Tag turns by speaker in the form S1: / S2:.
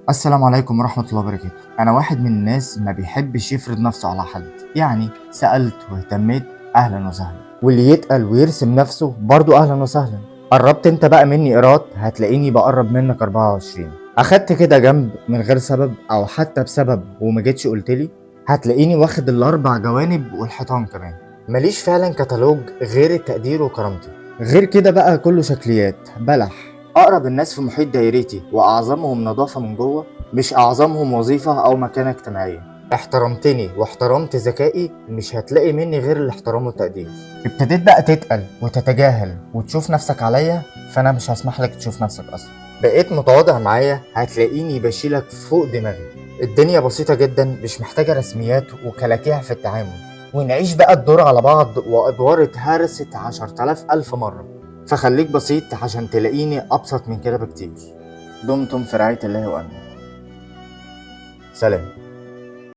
S1: السلام عليكم ورحمة الله وبركاته. أنا واحد من الناس ما بيحبش يفرض نفسه على حد، يعني سألت واهتميت أهلا وسهلا، واللي يتقل ويرسم نفسه برضو أهلا وسهلا. قربت أنت بقى مني إيراد هتلاقيني بقرب منك 24. أخدت كده جنب من غير سبب أو حتى بسبب وما جيتش قلتلي، هتلاقيني واخد الأربع جوانب والحيطان كمان. ماليش فعلا كتالوج غير التقدير وكرامتي، غير كده بقى كله شكليات بلح. أقرب الناس في محيط دايرتي وأعظمهم نظافة من جوه، مش أعظمهم وظيفة أو مكانة اجتماعية. احترمتني واحترمت ذكائي، مش هتلاقي مني غير الاحترام والتقدير. ابتديت بقى تتقل وتتجاهل وتشوف نفسك عليا، فأنا مش هسمح لك تشوف نفسك أصلا. بقيت متواضع معايا، هتلاقيني بشيلك فوق دماغي. الدنيا بسيطة جدا، مش محتاجة رسميات وكلاكيع في التعامل. ونعيش بقى الدور على بعض وأدوار اتهرست 10,000 ألف مرة. فخليك بسيط عشان تلاقيني أبسط من كده بكتير. دمتم في رعاية الله وأمنه. سلام.